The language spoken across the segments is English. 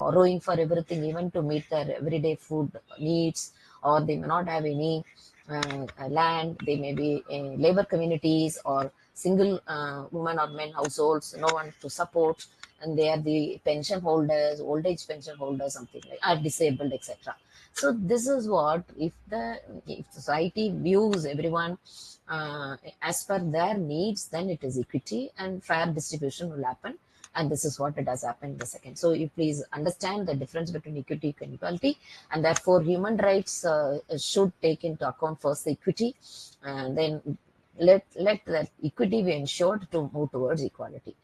borrowing for everything, even to meet their everyday food needs, or they may not have any land. They may be labor communities or single women or men households, no one to support, and they are the pension holders, old age pension holders, something like, are disabled, etc. So this is what, if society views everyone as per their needs, then it is equity and fair distribution will happen. And this is what it has happened in the second. So you please understand the difference between equity and equality, and therefore human rights should take into account first the equity, and then let that equity be ensured to move towards equality.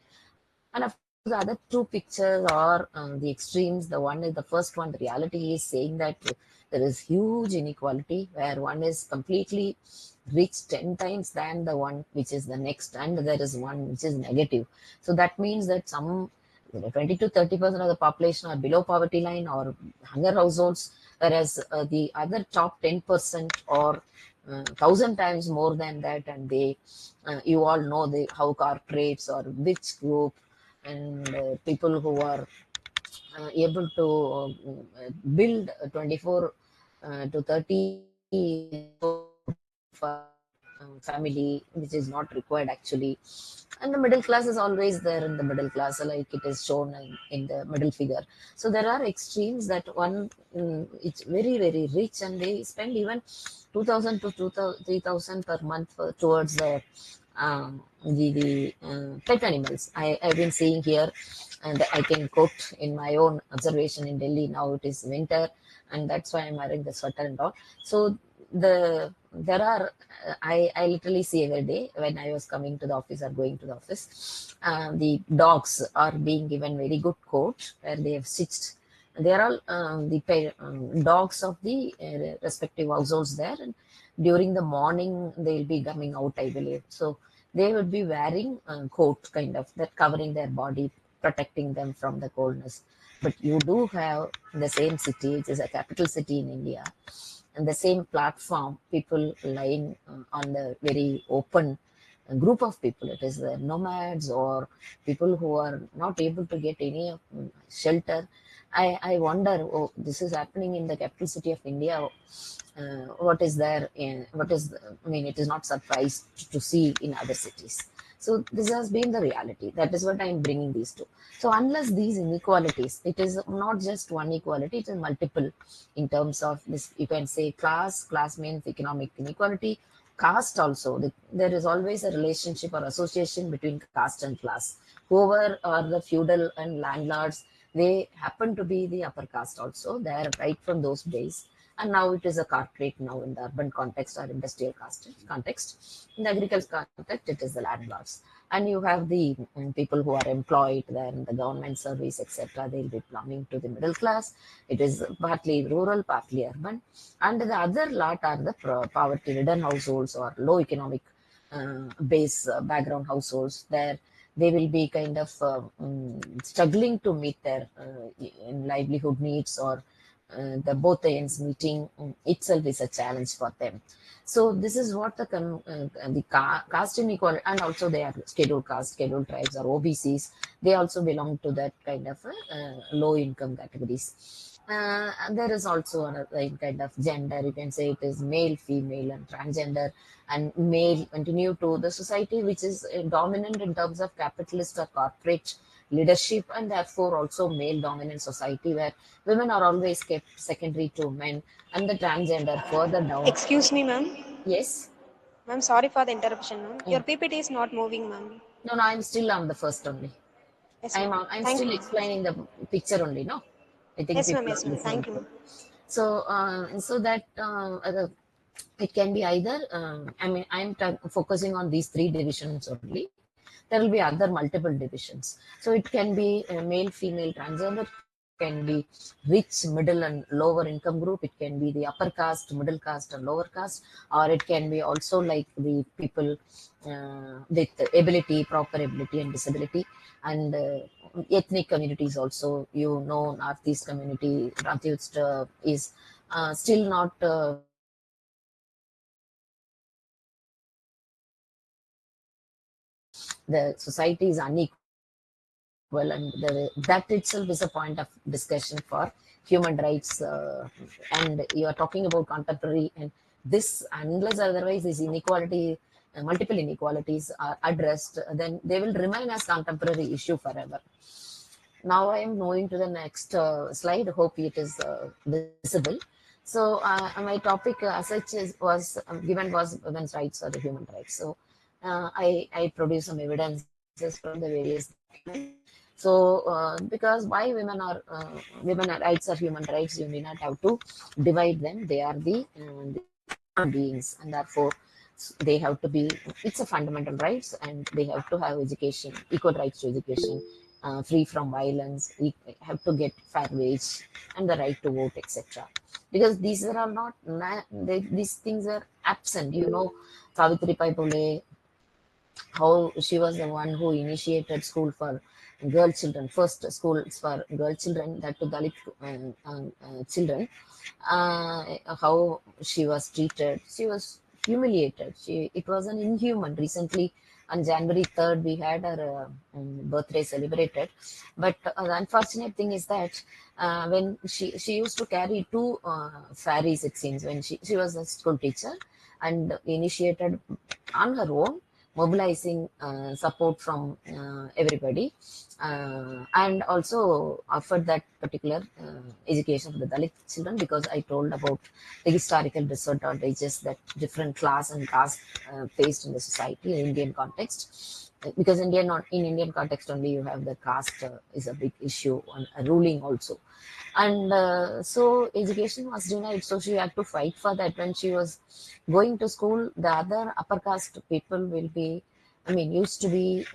And of course, the other two pictures are the extremes. The one is the first one. The reality is saying that there is huge inequality where one is completely rich 10 times than the one which is the next, and there is one which is negative. So that means that some 20 to 30% of the population are below poverty line or hunger households, whereas the other top 10% or 1,000 times more than that, and they you all know how corporates or rich group and people who are able to build 24 to 30 for family, which is not required actually. And the middle class is always there in the middle class, like it is shown in the middle figure. So there are extremes that one it's very very rich and they spend even 2,000 to 2,000 3,000 per month towards the pet animals. I've been seeing here, and I can quote in my own observation in Delhi. Now it is winter, and that's why I'm wearing the sweater and all. So there are I literally see every day when I was coming to the office or going to the office, the dogs are being given very good coat where they have stitched. They are all the dogs of the respective households there, and during the morning they'll be coming out, I believe. So they would be wearing coat kind of that covering their body, protecting them from the coldness. But you do have in the same city, which is a capital city in India, and the same platform, people lying on the very open group of people. It is the nomads or people who are not able to get any shelter. I wonder, oh, this is happening in the capital city of India. What is there in what is I mean, it is not surprised to see in other cities. So this has been the reality. That is what I am bringing these to. So unless these inequalities, it is not just one equality, it is multiple in terms of this. You can say class means economic inequality, caste also. There is always a relationship or association between caste and class. Whoever are the feudal and landlords, they happen to be the upper caste also. They are right from those days. And now it is a corporate now in the urban context or industrial context. In the agricultural context, it is the landlords. And you have the people who are employed there in the government service, etc. They'll be belonging to the middle class. It is partly rural, partly urban. And the other lot are the poverty-ridden households or low economic base background households. There they will be kind of struggling to meet their livelihood needs, or the both ends meeting itself is a challenge for them. So this is what the caste inequality, and also they are scheduled caste, scheduled tribes, or OBCs. They also belong to that kind of low income categories. And there is also another kind of gender. You can say it is male, female, and transgender. And male continue to the society which is dominant in terms of capitalist or corporate leadership, and therefore also male dominant society where women are always kept secondary to men, and the transgender further down. Excuse me, ma'am. Yes. Ma'am, sorry for the interruption, ma'am. Your Mm. PPT is not moving, ma'am. No, no, I'm still on the first only. Yes, I'm ma'am. I'm Thank you, still ma'am. explaining the picture only. No, I think Yes, ma'am. people Yes, are ma'am. listening Thank you, to. ma'am. So so that it can be either. I mean, focusing on these three divisions only. There will be other multiple divisions. So it can be male, female, transgender. It can be rich, middle, and lower income group. It can be the upper caste, middle caste, and lower caste, or it can be also like the people with ability, proper ability, and disability, and ethnic communities also. You know, Northeast community, Northeast is still not the society is unequal well, and that itself is a point of discussion for human rights. And you are talking about contemporary, and this, unless otherwise this inequality, multiple inequalities are addressed, then they will remain as contemporary issue forever. Now I am moving to the next slide. Hope it is visible. So my topic as such was given was women's rights or the human rights. So I produced some evidences from the various documents. So because why women are rights or human rights, you may not have to divide them. They are the human beings, and therefore they have to be, it's a fundamental rights, and they have to have education, equal rights to education, free from violence, we have to get fair wage, and the right to vote, etc. Because these are all not these things are absent. Savitri Bai Phule, how she was the one who initiated school for girl children, first schools for girl children, that to Dalit children. How she was treated, she was humiliated. It was an inhuman. Recently, on January 3rd, we had her birthday celebrated. But the unfortunate thing is that when she used to carry two saris, it seems, when she was a school teacher, and initiated on her own, mobilizing support from everybody, and also offered that particular education for the Dalit children, because I told about the historical disadvantages that different class and caste faced in the society in Indian context. Because in Indian context only, you have the caste is a big issue on ruling also. And so education was denied, so she had to fight for that. When she was going to school, the other upper caste people will be, used to be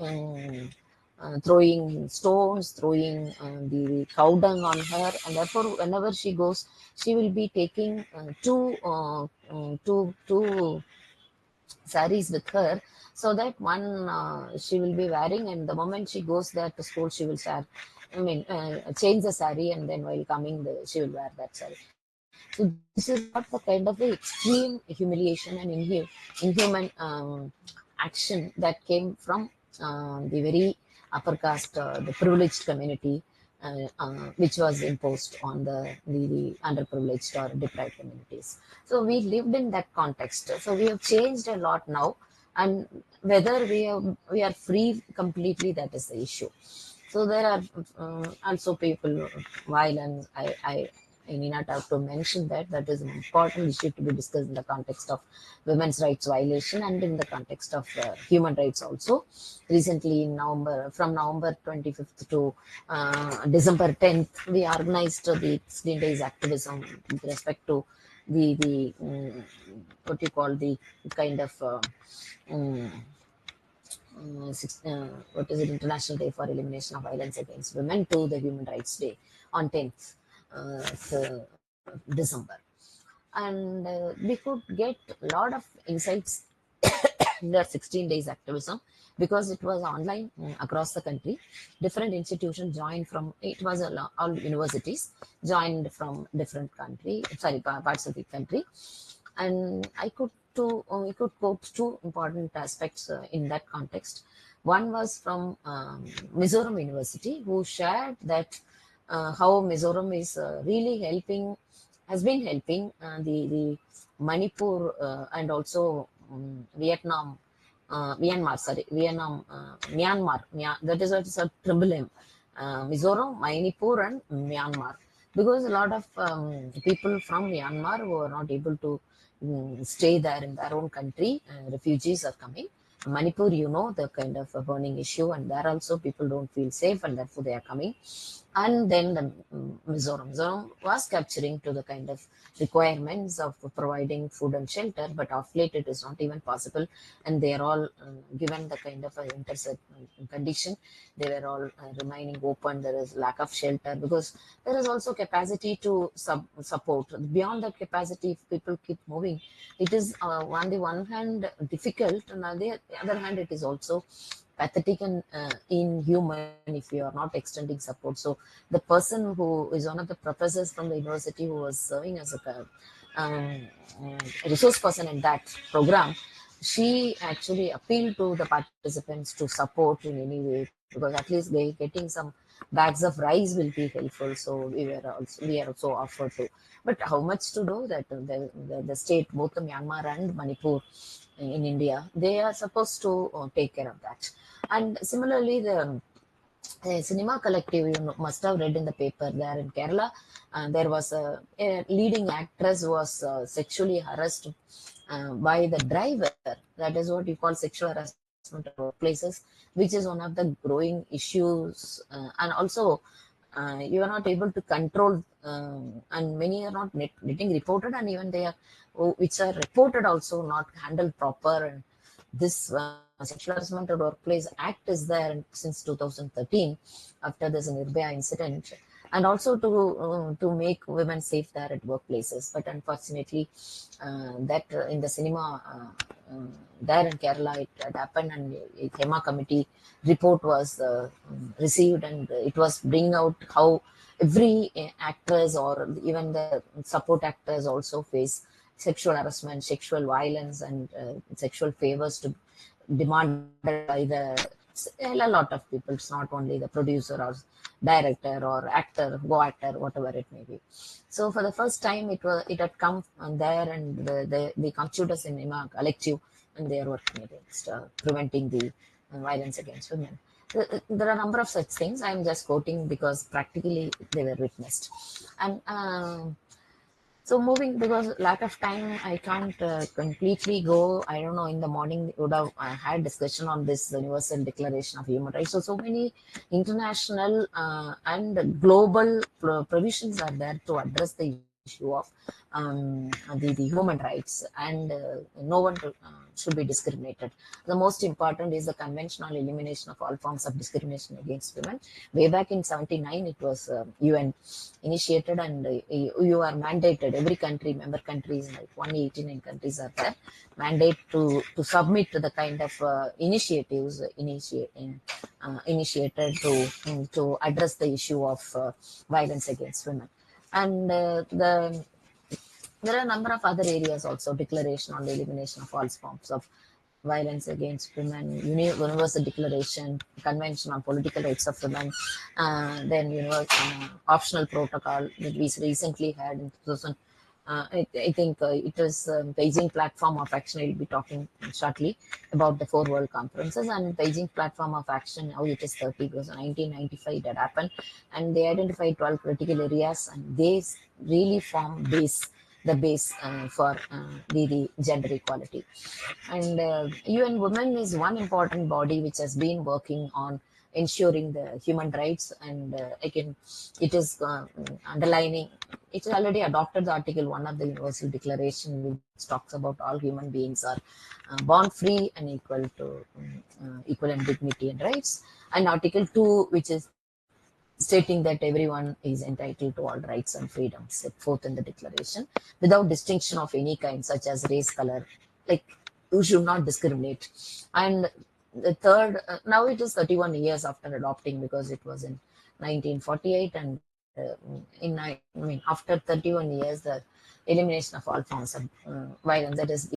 throwing stones, throwing the cow dung on her, and therefore whenever she goes, she will be taking two saris with her, so that one she will be wearing, and the moment she goes there to school, she will start, change the sari, and then while coming, she will wear that sari. So this is what the kind of the extreme humiliation and inhuman action that came from the very upper caste, the privileged community, which was imposed on the underprivileged or deprived communities. So we lived in that context. So we have changed a lot now, and whether we are free completely, that is the issue. So there are also people violence. I need not have to mention that. That is an important issue to be discussed in the context of women's rights violation, and in the context of human rights also. Recently, in from November 25th to December 10th, we organized the 16 days activism with respect to the what you call the kind of um, what is it, International Day for Elimination of Violence Against Women, to the Human Rights Day on 10th December. And we could get a lot of insights in the 16 days activism, because it was online across the country. Different institutions joined from, it was all universities joined from different parts of the country. And we could quote two important aspects in that context. One was from Mizoram University, who shared that how Mizoram is really helping, has been helping the Manipur and also Myanmar. That is what is a triple M: Mizoram, Manipur, and Myanmar. Because a lot of people from Myanmar who are not able to stay there in their own country, refugees are coming. Manipur, the kind of a burning issue, and there also people don't feel safe, and therefore they are coming. And then the Mizoram was capturing to the kind of requirements of providing food and shelter, but of late it is not even possible, and they are all given the kind of intercept condition. They were all remaining open. There is lack of shelter, because there is also capacity to support. Beyond that capacity, if people keep moving, it is on the one hand difficult, and on the other hand it is also pathetic and inhuman if you are not extending support. So the person who is one of the professors from the university, who was serving as a resource person in that program, she actually appealed to the participants to support in any way, because at least they getting some bags of rice will be helpful. So we are also offered to, but how much to do that? The state, both the Myanmar and Manipur in India, they are supposed to take care of that. And similarly, the cinema collective, you know, must have read in the paper there in Kerala, there was a leading actress was sexually harassed by the driver. That is what you call sexual harassment at workplaces, which is one of the growing issues. And also, you are not able to control, and many are not getting reported, and even they are, which are reported, also not handled proper. And this sexual harassment at workplace act is there since 2013, after this Nirbhaya incident, and also to make women safe there at workplaces. But unfortunately, that in the cinema there in Kerala, it happened, and a Hema committee report was received, and it was bringing out how every actress or even the support actors also face sexual harassment, sexual violence, and sexual favors to demanded by a lot of people. It's not only the producer or director or actor, co-actor, whatever it may be. So for the first time, it had come there, and the constitutes in IMA collective, and they are working against preventing the violence against women. There are a number of such things. I'm just quoting because practically they were witnessed. And so moving, because lack of time, I can't completely go. I don't know. In the morning, we would have had discussion on this Universal Declaration of Human Rights. So many international and global provisions are there to address the issue of the human rights, and no one should be discriminated. The most important is the Convention on Elimination of All Forms of Discrimination Against Women. Way back in 79, it was UN initiated, and you are mandated, every country, member countries, like 189 countries are there, mandate to submit to the kind of initiatives initiated to address the issue of violence against women. And there are a number of other areas also: Declaration on the Elimination of All Forms of Violence Against Women, Universal Declaration, Convention on Political Rights of Women, then optional protocol that we recently had in 2000. I think it is Beijing Platform of Action. I'll be talking shortly about the 4 World Conferences, and Beijing Platform of Action. Now it is 30, because 1995 that happened, and they identified 12 critical areas, and they really form the base for the gender equality. And UN Women is one important body which has been working on ensuring the human rights, and again, it is underlining, it has already adopted the Article 1 of the Universal Declaration, which talks about all human beings are born free and equal in dignity and rights, and Article 2, which is stating that everyone is entitled to all rights and freedoms set forth in the declaration without distinction of any kind, such as race, color. Like, you should not discriminate. And the third, now it is 31 years after adopting, because it was in 1948, and after 31 years, the elimination of all forms of violence, that is